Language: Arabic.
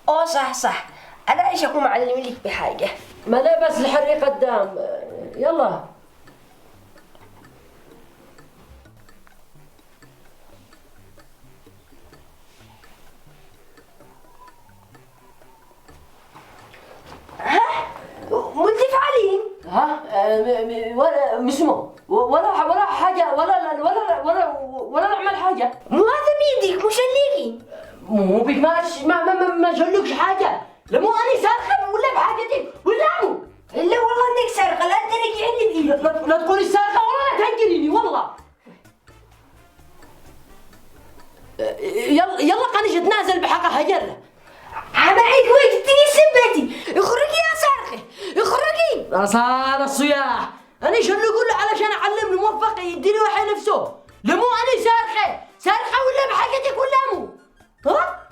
اه صح، انا ايش اكون معلم لك بحاجه. ملابس الحري قدام. يلا. متفعلين. ها ولا مسمو ولا حاجة ولا نعمل حاجة. مو هذا بيدك مشلقين. مو بك ما شلكش حاجة. لا مو أنا سارقة ولا بحاجتي ولا مو. الا والله انك سرقه، لا ترجع لي بايدك. لا تقولي سارقة ولا لا تهجريني والله. يلا قانيش اتنازل بحقها يلا. معك وقتني سبتي. اخرجي يا سارقه، اخرجي. صار الصياح. أنا شو اللي أقول له علشان أعلم الموفق يديني وحي نفسه. لا مو أنا سارقة ولا بحاجتك ولا مو. ها؟